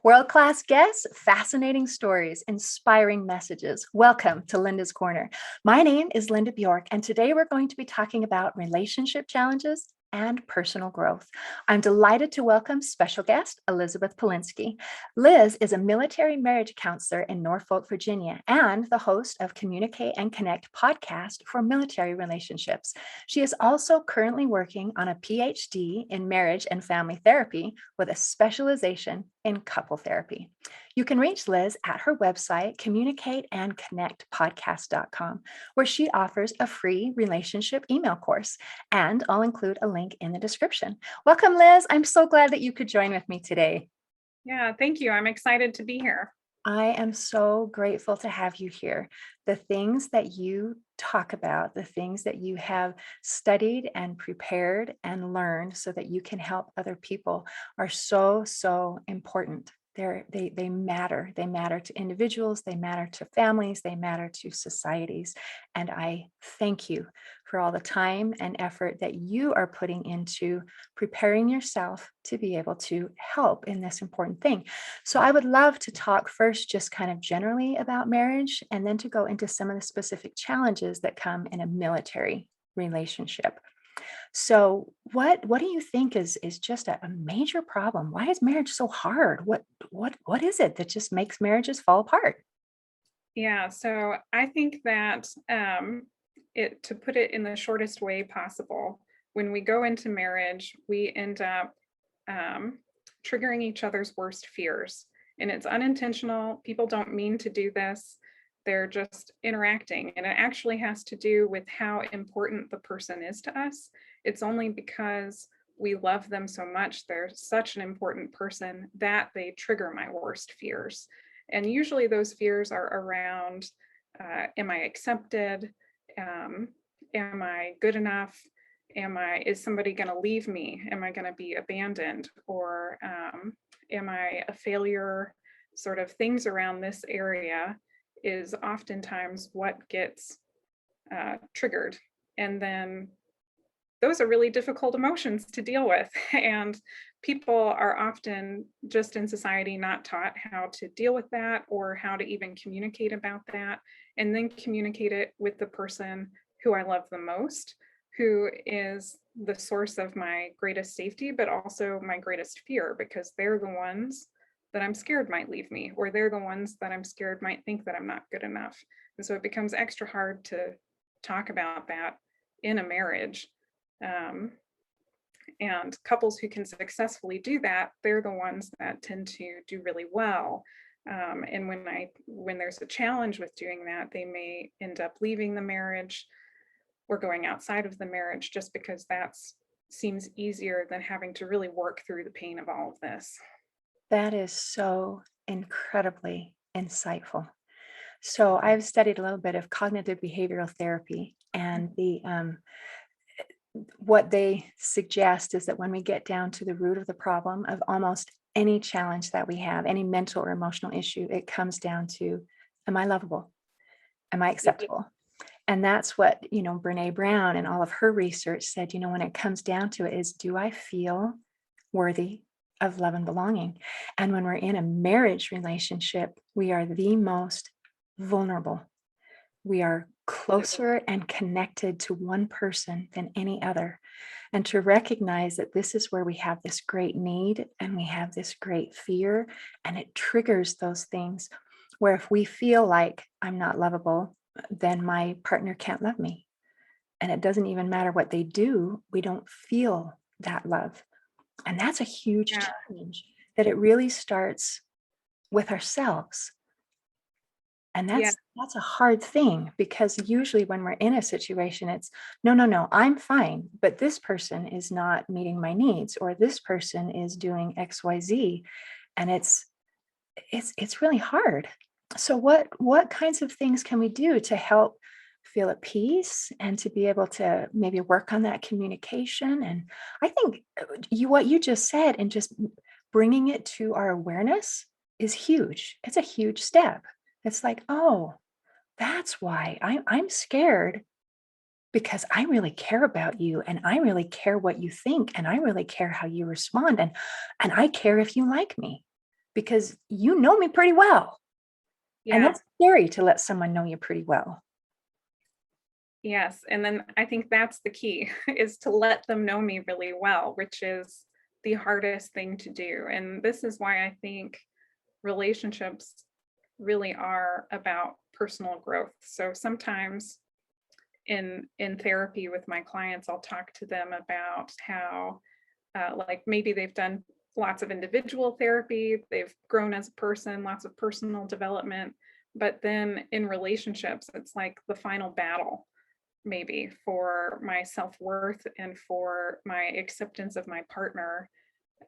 World-class guests, fascinating stories, inspiring messages. Welcome to Linda's Corner. My name is Linda Bjork, and today we're going to be talking about relationship challenges and personal growth. I'm delighted to welcome special guest Liz Polinsky. Liz is a military marriage counselor in Norfolk, Virginia, and the host of Communicate and Connect podcast for military relationships. She is also currently working on a Ph.D. in marriage and family therapy with a specialization in couple therapy. You can reach Liz at her website, communicateandconnectpodcast.com, where she offers a free relationship email course, and I'll include a link in the description. Welcome, Liz. I'm so glad that you could join with me today. Yeah, thank you. I'm excited to be here. I am so grateful to have you here. The things that you talk about, the things that you have studied and prepared and learned so that you can help other people are so important. They matter. They matter to individuals, they matter to families, they matter to societies. And I thank you for all the time and effort that you are putting into preparing yourself to be able to help in this important thing. So I would love to talk first just kind of generally about marriage, and then to go into some of the specific challenges that come in a military relationship. So what do you think is just a major problem? Why is marriage so hard? What is it that just makes marriages fall apart? Yeah, so I think that to put it in the shortest way possible, when we go into marriage, we end up triggering each other's worst fears. And it's unintentional. People don't mean to do this. They're just interacting. And it actually has to do with how important the person is to us. It's only because we love them so much, they're such an important person, that they trigger my worst fears. And usually those fears are around, am I accepted? Am I good enough? Is somebody going to leave me? Am I going to be abandoned? Or am I a failure? Sort of things around this area is oftentimes what gets triggered. And then those are really difficult emotions to deal with. And people are often just in society not taught how to deal with that, or how to even communicate about that, and then communicate it with the person who I love the most, who is the source of my greatest safety, but also my greatest fear, because they're the ones that I'm scared might leave me, or they're the ones that I'm scared might think that I'm not good enough. And so it becomes extra hard to talk about that in a marriage. And couples who can successfully do that, they're the ones that tend to do really well. And when there's a challenge with doing that, they may end up leaving the marriage or going outside of the marriage, just because that seems easier than having to really work through the pain of all of this. That is so incredibly insightful. So I've studied a little bit of cognitive behavioral therapy, and what they suggest is that when we get down to the root of the problem of almost any challenge that we have, any mental or emotional issue, it comes down to, am I lovable? Am I acceptable? And that's what, Brene Brown and all of her research said, when it comes down to it, is, do I feel worthy of love and belonging? And when we're in a marriage relationship, we are the most vulnerable. We are closer and connected to one person than any other. And to recognize that this is where we have this great need and we have this great fear, and it triggers those things where if we feel like I'm not lovable, then my partner can't love me. And it doesn't even matter what they do, we don't feel that love. And that's a huge challenge, that it really starts with ourselves. And that's a hard thing, because usually when we're in a situation, it's no, I'm fine, but this person is not meeting my needs, or this person is doing XYZ. And it's really hard. So what kinds of things can we do to help feel at peace and to be able to maybe work on that communication? And I think what you just said, and just bringing it to our awareness, is huge. It's a huge step. It's like, oh, that's why I'm scared, because I really care about you, and I really care what you think, and I really care how you respond, and I care if you like me. because you know me pretty well. And Yeah. that's scary to let someone know you pretty well. Yes. And then I think that's the key is to let them know me really well, which is the hardest thing to do. And this is why I think relationships really are about personal growth. So sometimes in therapy with my clients, I'll talk to them about how like maybe they've done lots of individual therapy, they've grown as a person, lots of personal development, but then in relationships, it's like the final battle maybe for my self-worth and for my acceptance of my partner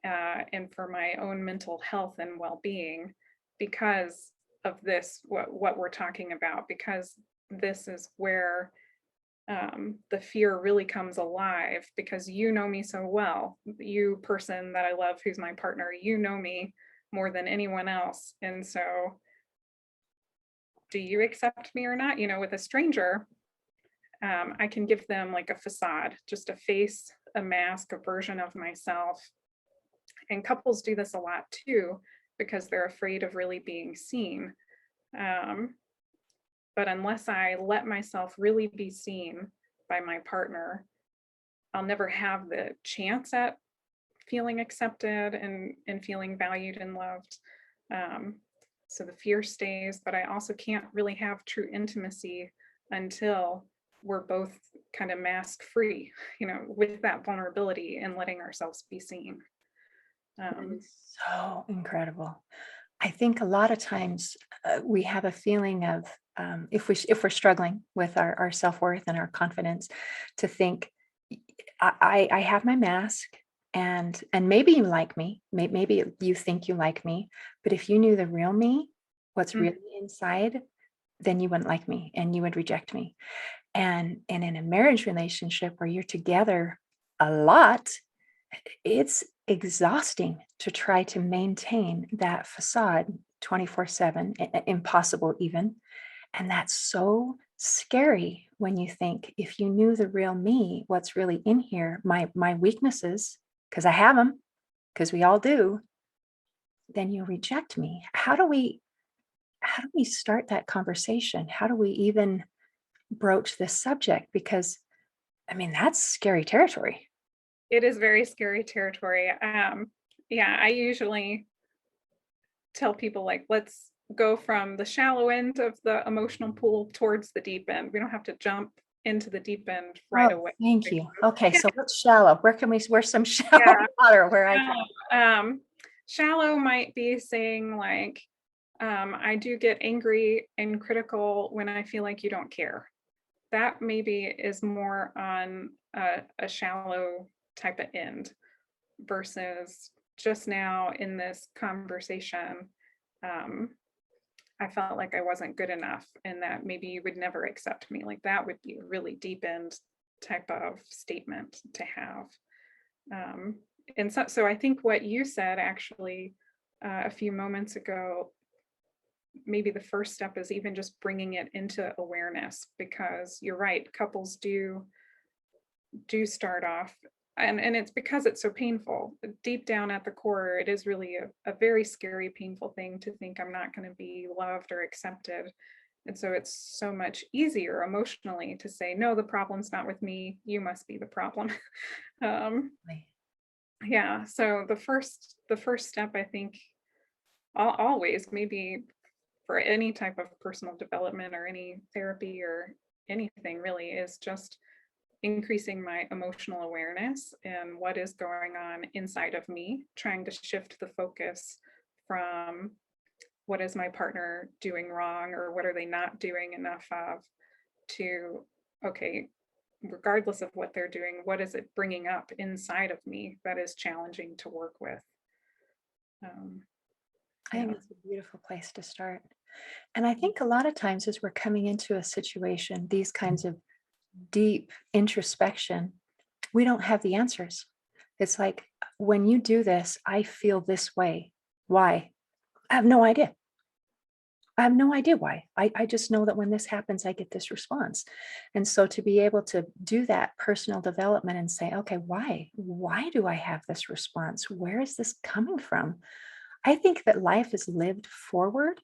and for my own mental health and well-being because of this what we're talking about, because this is where the fear really comes alive, because you know me so well, you person that I love who's my partner, you know me more than anyone else, and so do you accept me or not? You know, with a stranger, I can give them like a facade, just a face, a mask, a version of myself. And couples do this a lot too, because they're afraid of really being seen. Um, but unless I let myself really be seen by my partner, I'll never have the chance at feeling accepted and feeling valued and loved. Um, so the fear stays, but I also can't really have true intimacy until we're both kind of mask free, you know, with that vulnerability and letting ourselves be seen. That Um, is so incredible. I think a lot of times we have a feeling of if we're struggling with our self-worth and our confidence, to think I have my mask, and maybe you like me, maybe you think you like me, but if you knew the real me, what's mm, really inside, then you wouldn't like me and you would reject me. And in a marriage relationship where you're together a lot, it's exhausting to try to maintain that facade 24/7, impossible even. And that's so scary when you think, if you knew the real me, what's really in here, my weaknesses, because I have them, because we all do, then you reject me. How do we start that conversation? How do we even broach this subject? Because I mean, that's scary territory. it is very scary territory. Yeah, I usually tell people like, let's go from the shallow end of the emotional pool towards the deep end. We don't have to jump into the deep end right Oh, away. thank you. Okay, so what's shallow? Where's some shallow Yeah. water where I can? Shallow might be saying like, I do get angry and critical when I feel like you don't care. That maybe is more on a shallow type of end versus just now in this conversation. Um, I felt like I wasn't good enough and that maybe you would never accept me. Like that would be a really deep end type of statement to have. Um, and so I think what you said actually a few moments ago, maybe the first step is even just bringing it into awareness, because you're right, couples do start off, and it's because it's so painful. Deep down at the core, it is really a very scary, painful thing to think I'm not going to be loved or accepted. And so it's so much easier emotionally to say, no, the problem's not with me, you must be the problem. um, yeah, so the first step, I think, always, maybe for any type of personal development or any therapy or anything really, is just increasing my emotional awareness and what is going on inside of me, trying to shift the focus from what is my partner doing wrong or what are they not doing enough of, to okay, regardless of what they're doing, what is it bringing up inside of me that is challenging to work with. um, I think yeah. that's a beautiful place to start. And I think a lot of times as we're coming into a situation, these kinds of deep introspection, we don't have the answers. It's like, when you do this, I feel this way. Why? I have no idea. I have no idea why. I just know that when this happens, I get this response. And so to be able to do that personal development and say, okay, why? Why do I have this response? Where is this coming from? I think that life is lived forward,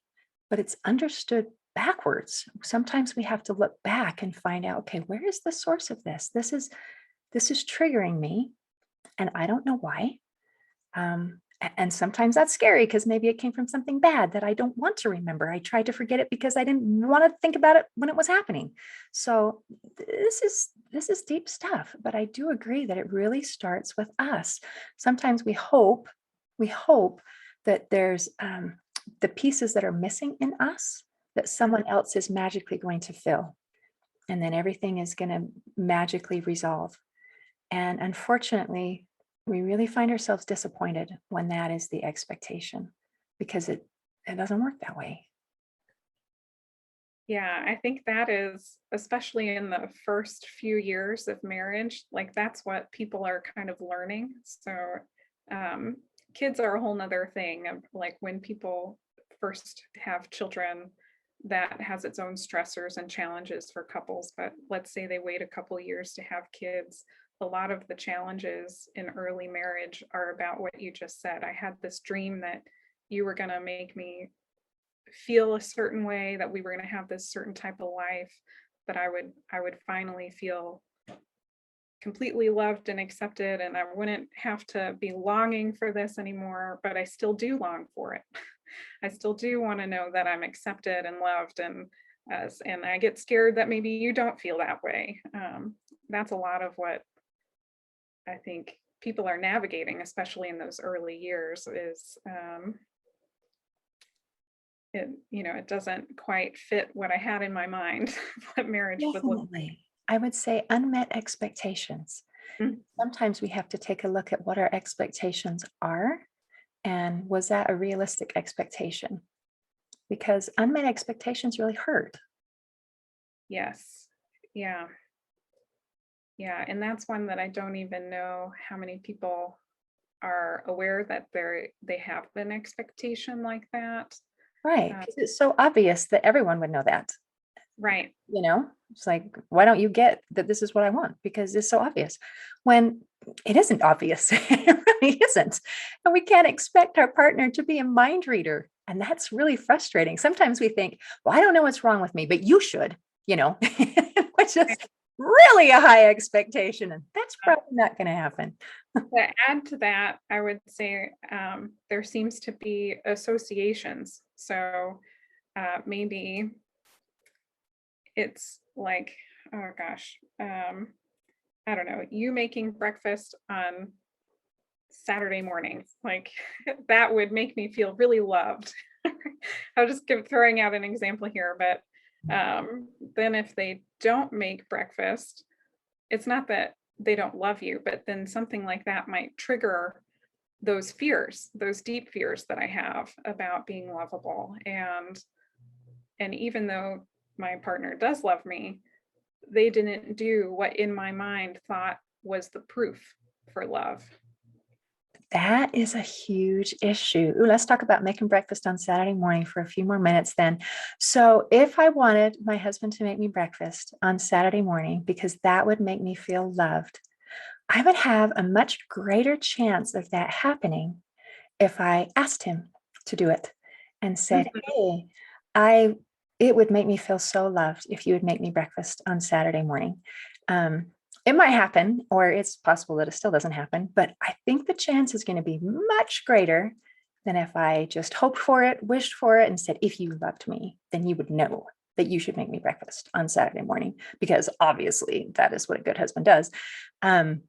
but it's understood backwards. Sometimes we have to look back and find out, okay, where is the source of this? This is triggering me, and I don't know why. And sometimes that's scary because maybe it came from something bad that I don't want to remember. I tried to forget it because I didn't want to think about it when it was happening. So this is deep stuff, but I do agree that it really starts with us. Sometimes we hope that there's the pieces that are missing in us that someone else is magically going to fill, and then everything is going to magically resolve. And unfortunately, we really find ourselves disappointed when that is the expectation, because it doesn't work that way. Yeah, I think that is, especially in the first few years of marriage, like that's what people are kind of learning. So um, kids are a whole nother thing of like when people first have children, that has its own stressors and challenges for couples. But let's say they wait a couple years to have kids. A lot of the challenges in early marriage are about what you just said. I had this dream that you were going to make me feel a certain way, that we were going to have this certain type of life, that I would finally feel completely loved and accepted, and I wouldn't have to be longing for this anymore, but I still do long for it. I still do want to know that I'm accepted and loved, and I get scared that maybe you don't feel that way. That's a lot of what I think people are navigating, especially in those early years, is it doesn't quite fit what I had in my mind, what marriage would look Definitely. I would say unmet expectations. like. Sometimes we have to take a look at what our expectations are, and was that a realistic expectation? Because unmet expectations really hurt. Yes. Yeah. Yeah. And that's one that I don't even know how many people are aware that they have an expectation like that. Right. Uh, Because it's so obvious that everyone would know that. right. It's like, why don't you get that this is what I want? Because it's so obvious. When it isn't obvious, it really isn't. And we can't expect our partner to be a mind reader. And that's really frustrating. Sometimes we think, well, I don't know what's wrong with me, but you should, which is really a high expectation. And that's probably not going to happen. To add to that, I would say there seems to be associations. So maybe it's like, oh gosh, I don't know, you making breakfast on Saturday mornings, like that would make me feel really loved. I'll just throwing out an example here, but then if they don't make breakfast, it's not that they don't love you, but then something like that might trigger those fears, those deep fears that I have about being lovable. And even though my partner does love me, they didn't do what in my mind thought was the proof for love. That is a huge issue. Ooh, let's talk about making breakfast on Saturday morning for a few more minutes then. So, if I wanted my husband to make me breakfast on Saturday morning, because that would make me feel loved, I would have a much greater chance of that happening if I asked him to do it and said, Mhm. "Hey, I it would make me feel so loved if you would make me breakfast on Saturday morning." Um, it might happen, or it's possible that it still doesn't happen, but I think the chance is going to be much greater than if I just hoped for it, wished for it, and said, "If you loved me, then you would know that you should make me breakfast on Saturday morning," because obviously that is what a good husband does. Um,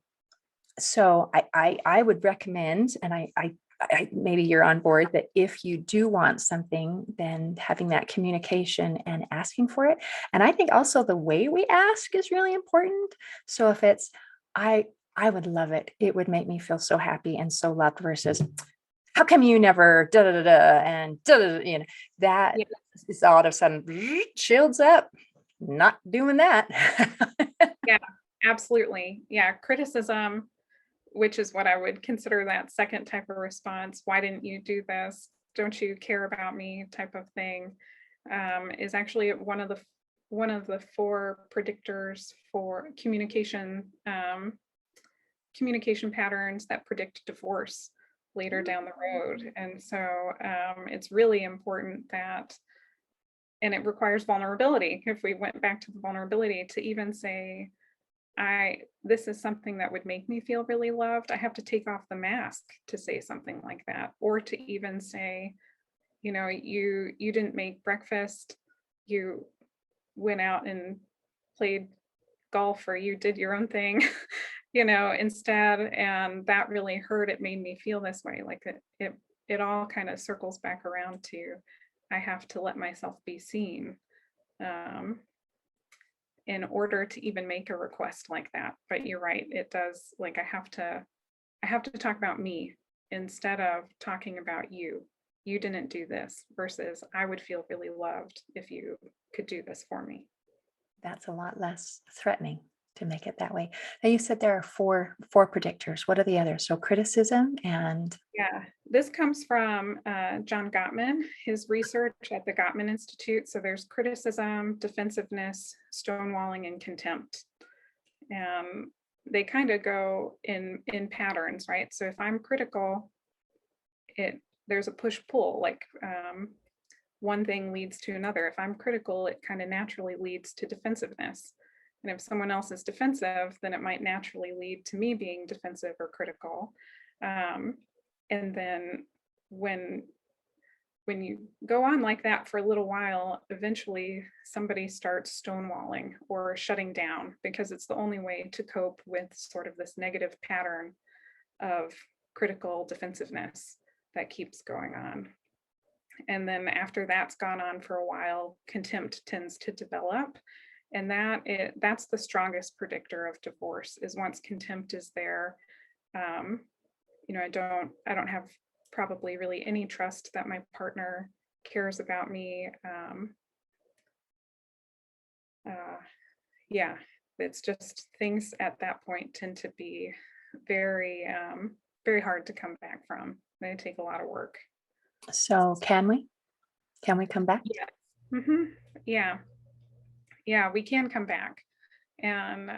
so I would recommend, and maybe you're on board, that if you do want something, then having that communication and asking for it. And I think also the way we ask is really important. So if it's, I would love it. It would make me feel so happy and so loved, versus, how come you never da da da da and da da, that Yeah, is all of a sudden shields up. Not doing that. yeah, absolutely. Yeah, criticism, which is what I would consider that second type of response. Why didn't you do this? Don't you care about me? Type of thing, is actually one of the four predictors for communication patterns that predict divorce. later down the road. And so it's really important that, and it requires vulnerability. If we went back to the vulnerability to even say, this is something that would make me feel really loved. I have to take off the mask to say something like that, or to even say, you didn't make breakfast, you went out and played golf, or you did your own thing, instead, and that really hurt. It made me feel this way. Like it all kind of circles back around to, I have to let myself be seen. In order to even make a request like that. But you're right, it does, like, I have to talk about me instead of talking about you. You didn't do this, versus I would feel really loved if you could do this for me. That's a lot less threatening to make it that way. Now you said there are four predictors. What are the others? So criticism and Yeah, this comes from John Gottman, his research at the Gottman Institute. So there's criticism, defensiveness, stonewalling, and contempt. And they kind of go in patterns, right? So if I'm critical, there's a push-pull, like one thing leads to another. If I'm critical, it kind of naturally leads to defensiveness. And if someone else is defensive, then it might naturally lead to me being defensive or critical. And then when you go on like that for a little while, eventually somebody starts stonewalling or shutting down, because it's the only way to cope with sort of this negative pattern of critical defensiveness that keeps going on. And then after that's gone on for a while, contempt tends to develop. And that's the strongest predictor of divorce, is once contempt is there. I don't have probably really any trust that my partner cares about me. Yeah, it's just, things at that point tend to be very, very hard to come back from. They take a lot of work. so can we? Can we come back? Yeah. hmm Yeah. Yeah, we can come back. And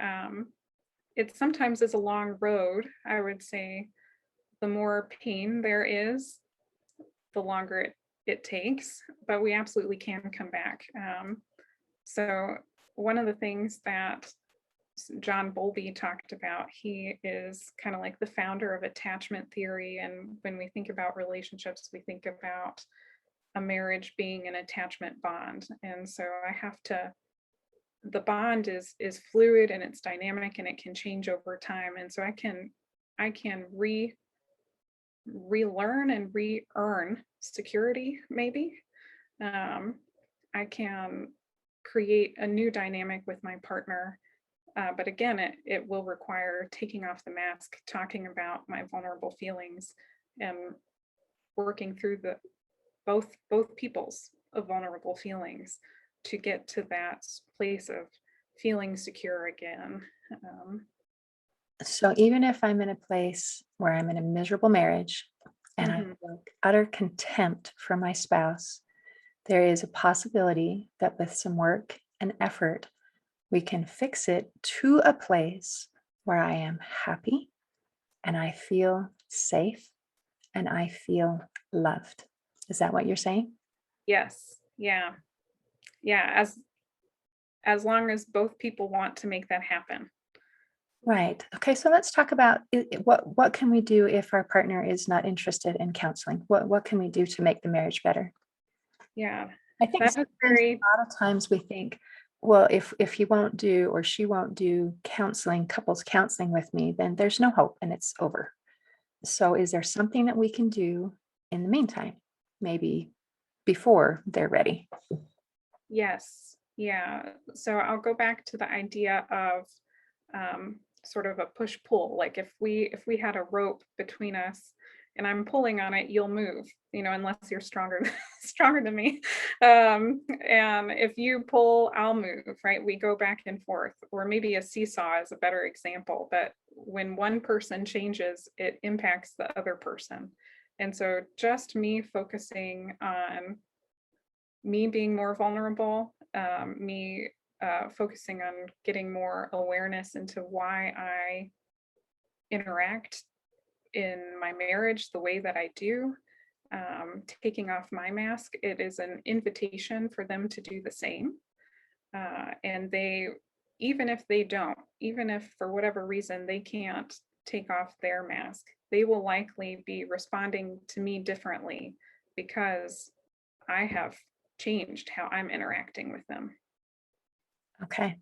it sometimes is a long road. I would say the more pain there is, the longer it takes, but we absolutely can come back. So one of the things that John Bowlby talked about, he is kind of like the founder of attachment theory. And when we think about relationships, we think about a marriage being an attachment bond. And so the bond is fluid and it's dynamic and it can change over time. And so I can relearn and re-earn security, maybe. I can create a new dynamic with my partner. But again, it will require taking off the mask, talking about my vulnerable feelings, and working through both people's vulnerable feelings to get to that place of feeling secure again. So even if I'm in a place where I'm in a miserable marriage and I Mhm. feel utter contempt for my spouse, there is a possibility that with some work and effort, we can fix it to a place where I am happy and I feel safe and I feel loved. Is that what you're saying? Yes. Yeah. Yeah. As long as both people want to make that happen. Right. Okay. So let's talk about what can we do if our partner is not interested in counseling? What can we do to make the marriage better? Yeah. I think That is sometimes, very, a lot of times we think, well, if he won't do or she won't do couples counseling with me, then there's no hope and it's over. So is there something that we can do in the meantime, maybe before they're ready? yes. Yeah. So I'll go back to the idea of sort of a push pull. Like if we had a rope between us and I'm pulling on it, you'll move, unless you're stronger stronger than me. And if you pull, I'll move, right? We go back and forth. Or maybe a seesaw is a better example. But when one person changes, it impacts the other person. And so just me focusing on me being more vulnerable, me focusing on getting more awareness into why I interact in my marriage the way that I do, taking off my mask, it is an invitation for them to do the same. And they, even if they don't, even if for whatever reason they can't take off their mask, they will likely be responding to me differently because I have changed how I'm interacting with them. Okay.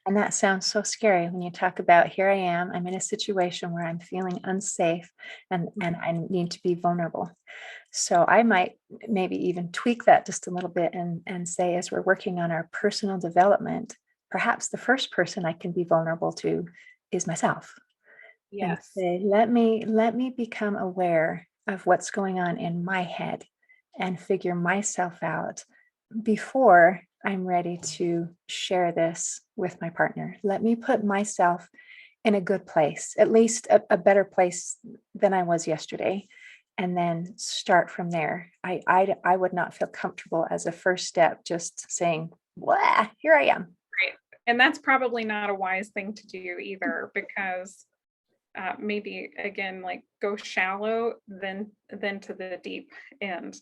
And that sounds so scary when you talk about, here I am, I'm in a situation where I'm feeling unsafe and I need to be vulnerable. So I might maybe even tweak that just a little bit and say, as we're working on our personal development, perhaps the first person I can be vulnerable to is myself, and Yes. say, let me become aware of what's going on in my head and figure myself out before I'm ready to share this with my partner. Let me put myself in a good place, at least a better place than I was yesterday, and then start from there. I would not feel comfortable as a first step just saying, "Blah, here I am." Right. And that's probably not a wise thing to do either, because maybe again, like go shallow, then to the deep end.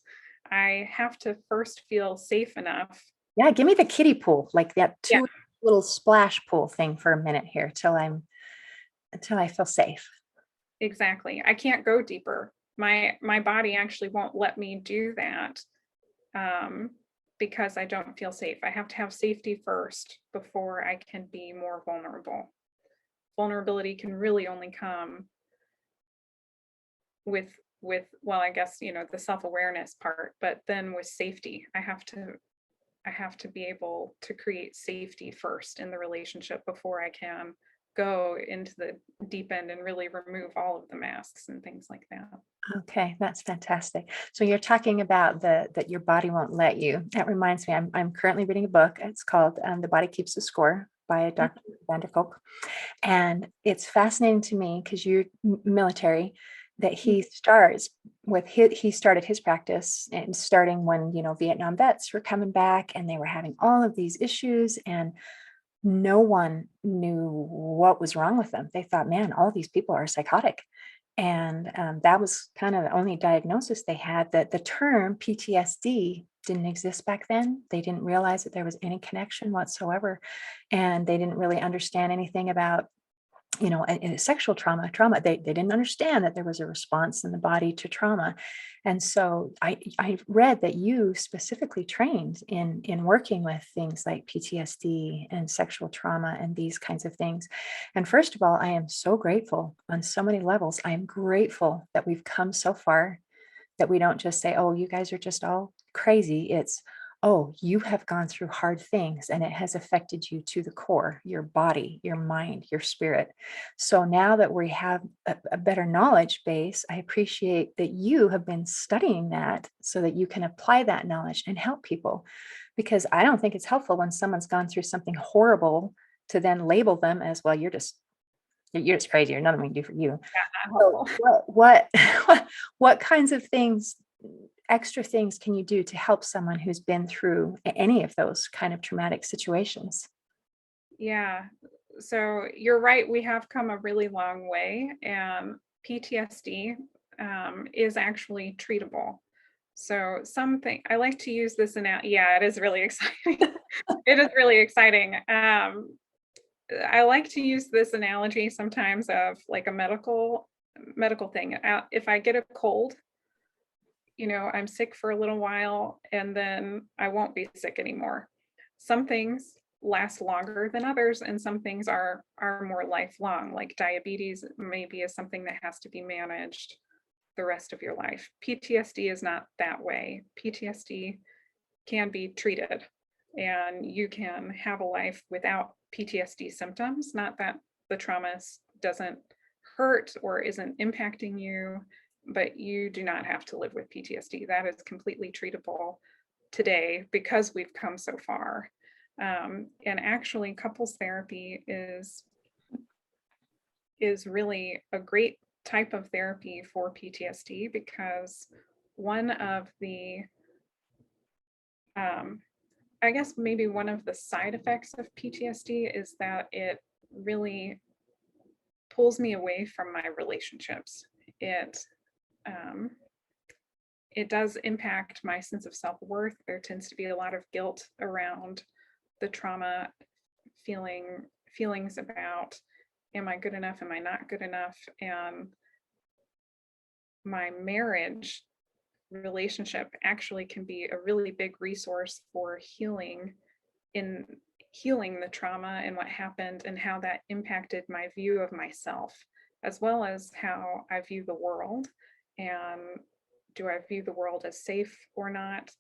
I have to first feel safe enough. Yeah, give me the kiddie pool, like that Yeah, 2 little splash pool thing for a minute here until I feel safe. exactly. I can't go deeper. My body actually won't let me do that, um, because I don't feel safe. I have to have safety first before I can be more vulnerable. Vulnerability can really only come with well, I guess, the self-awareness part, but then with safety. I have to be able to create safety first in the relationship before I can go into the deep end and really remove all of the masks and things like that. Okay, that's fantastic. So you're talking about that your body won't let you. That reminds me, I'm currently reading a book. It's called The Body Keeps the Score by Dr. Vanderkolk. And it's fascinating to me because you're military, that he starts with he started his practice and starting when, Vietnam vets were coming back and they were having all of these issues, and no one knew what was wrong with them. They thought, man, all these people are psychotic. And that was kind of the only diagnosis they had. That the term PTSD didn't exist back then. They didn't realize that there was any connection whatsoever. And they didn't really understand anything about, and sexual trauma. They didn't understand that there was a response in the body to trauma. And so I read that you specifically trained in working with things like PTSD and sexual trauma and these kinds of things. And first of all, I am so grateful on so many levels. I am grateful that we've come so far, that we don't just say, oh, you guys are just all crazy. It's, oh, you have gone through hard things and it has affected you to the core, your body, your mind, your spirit. So now that we have a better knowledge base, I appreciate that you have been studying that so that you can apply that knowledge and help people. Because I don't think it's helpful when someone's gone through something horrible to then label them as, well, you're just crazy, or nothing we can do for you. Not So helpful. what kinds of things, extra things can you do to help someone who's been through any of those kind of traumatic situations? Yeah. So you're right. We have come a really long way, and PTSD is actually treatable. So something I like to use this yeah, it is really exciting. It is really exciting. I like to use this analogy sometimes of like a medical thing. If I get a cold, I'm sick for a little while and then I won't be sick anymore. Some things last longer than others, and some things are more lifelong, like diabetes maybe is something that has to be managed the rest of your life. PTSD is not that way. PTSD can be treated, and you can have a life without PTSD symptoms. Not that the trauma doesn't hurt or isn't impacting you, but you do not have to live with PTSD. That is completely treatable today because we've come so far. And actually, couples therapy is really a great type of therapy for PTSD, because one of the I guess maybe one of the side effects of PTSD is that it really pulls me away from my relationships. it um, it does impact my sense of self-worth. There tends to be a lot of guilt around the trauma, feelings about, am I good enough? Am I not good enough? And my marriage relationship actually can be a really big resource for in healing the trauma and what happened and how that impacted my view of myself, as well as how I view the world. And do I view the world as safe or not?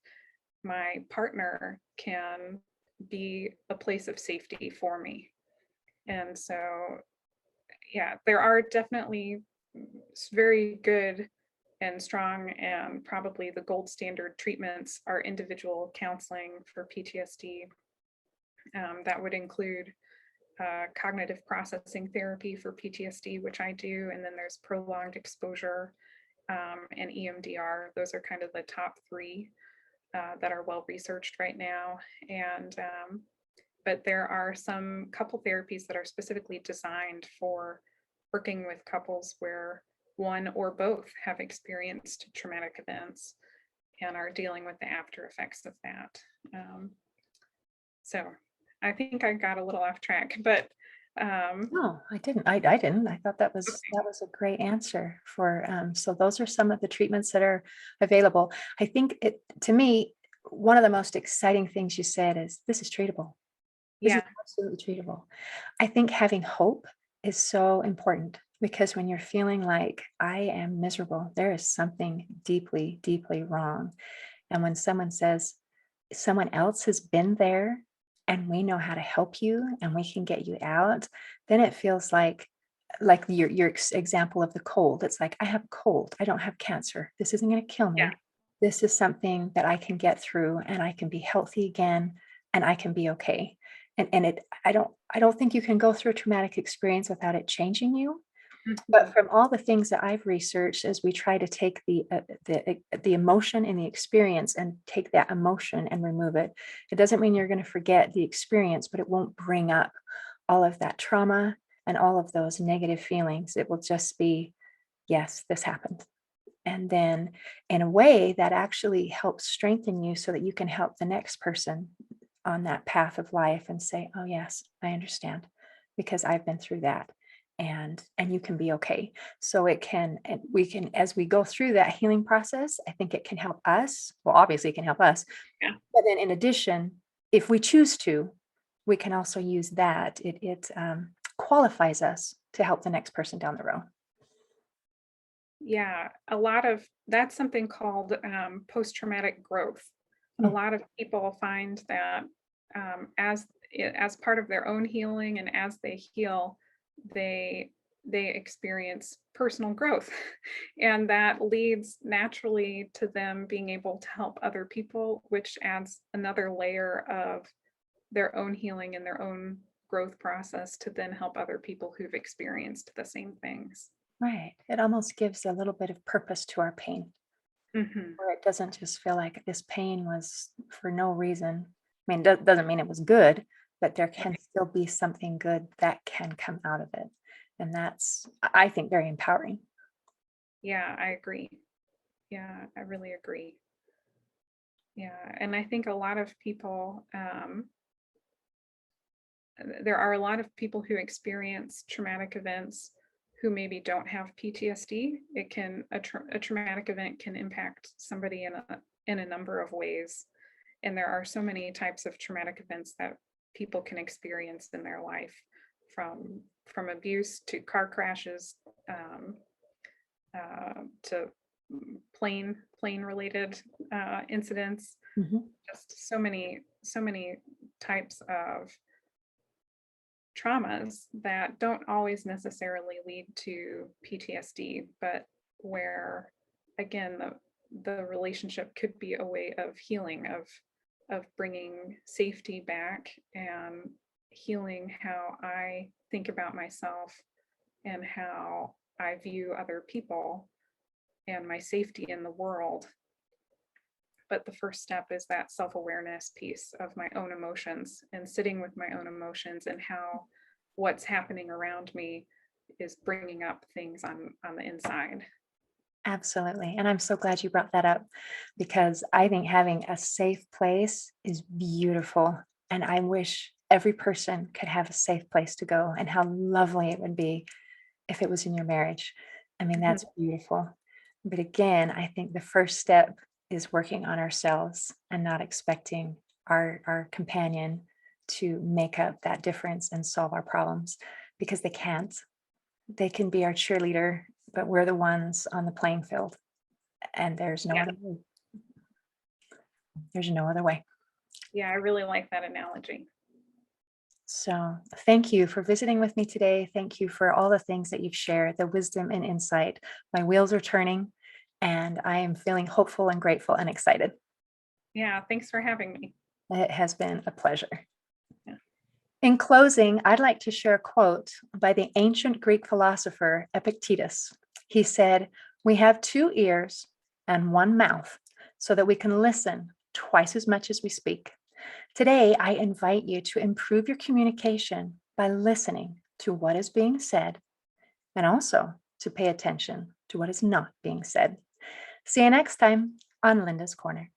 My partner can be a place of safety for me. And so, yeah, there are definitely very good and strong, and probably the gold standard treatments are individual counseling for PTSD. That would include cognitive processing therapy for PTSD, which I do, and then there's prolonged exposure and EMDR. Those are kind of the top three that are well researched right now. And but there are some couple therapies that are specifically designed for working with couples where one or both have experienced traumatic events and are dealing with the after effects of that. So I think I got a little off track, but No, I didn't. I didn't. I thought that okay. was a great answer for, so those are some of the treatments that are available. I think it, to me, one of the most exciting things you said is this is treatable. This is Yeah, absolutely treatable. I think having hope is so important because when you're feeling like I am miserable, there is something deeply, deeply wrong. And when someone says someone else has been there and we know how to help you and we can get you out, then it feels like your example of the cold. It's like I have a cold. I don't have cancer. This isn't going to kill yeah. me. This is something that I can get through and I can be healthy again and I can be okay. And it I don't think you can go through a traumatic experience without it changing you. But Mhm. from all the things that I've researched, as we try to take the emotion and the experience and take that emotion and remove it, it doesn't mean you're going to forget the experience, but it won't bring up all of that trauma and all of those negative feelings. It will just be, yes, this happened. And then in a way that actually helps strengthen you so that you can help the next person on that path of life and say, oh yes, I understand because I've been through that. And you can be okay. So it can, and we can, as we go through that healing process, I think it can help us. Well, obviously it can help us, Yeah. but then in addition, if we choose to, we can also use that. It qualifies us to help the next person down the road. Yeah, a lot of that's something called post-traumatic growth. A Mm, lot of people find that as part of their own healing and as they heal, they they experience personal growth, and that leads naturally to them being able to help other people, which adds another layer of their own healing and their own growth process to then help other people who've experienced the same things. right. It almost gives a little bit of purpose to our pain, Mhm. where it doesn't just feel like this pain was for no reason. I mean, doesn't mean it was good, but there can still be something good that can come out of it. And that's, I think, very empowering. Yeah, I agree. Yeah, I really agree. Yeah, and I think a lot of people, there are a lot of people who experience traumatic events who maybe don't have PTSD. A traumatic event can impact somebody in a number of ways, and there are so many types of traumatic events that people can experience in their life, from abuse to car crashes, um, to plane related incidents, Mhm. just so many types of traumas that don't always necessarily lead to PTSD, but where again the relationship could be a way of healing, of bringing safety back and healing how I think about myself and how I view other people and my safety in the world. But the first step is that self-awareness piece of my own emotions and sitting with my own emotions and how what's happening around me is bringing up things on the inside. Absolutely. And I'm so glad you brought that up because I think having a safe place is beautiful. And I wish every person could have a safe place to go, and how lovely it would be if it was in your marriage. I mean, Mhm. that's beautiful. But again, I think the first step is working on ourselves and not expecting our companion to make up that difference and solve our problems, because they can't. They can be our cheerleader, but we're the ones on the playing field, and there's no Yeah, other way. There's no other way. yeah, I really like that analogy. So thank you for visiting with me today. Thank you for all the things that you've shared, the wisdom and insight. My wheels are turning, and I am feeling hopeful and grateful and excited. Yeah, thanks for having me. It has been a pleasure. Yeah. In closing, I'd like to share a quote by the ancient Greek philosopher Epictetus. He said, "We have two ears and one mouth so that we can listen twice as much as we speak." Today, I invite you to improve your communication by listening to what is being said, and also to pay attention to what is not being said. See you next time on Linda's Corner.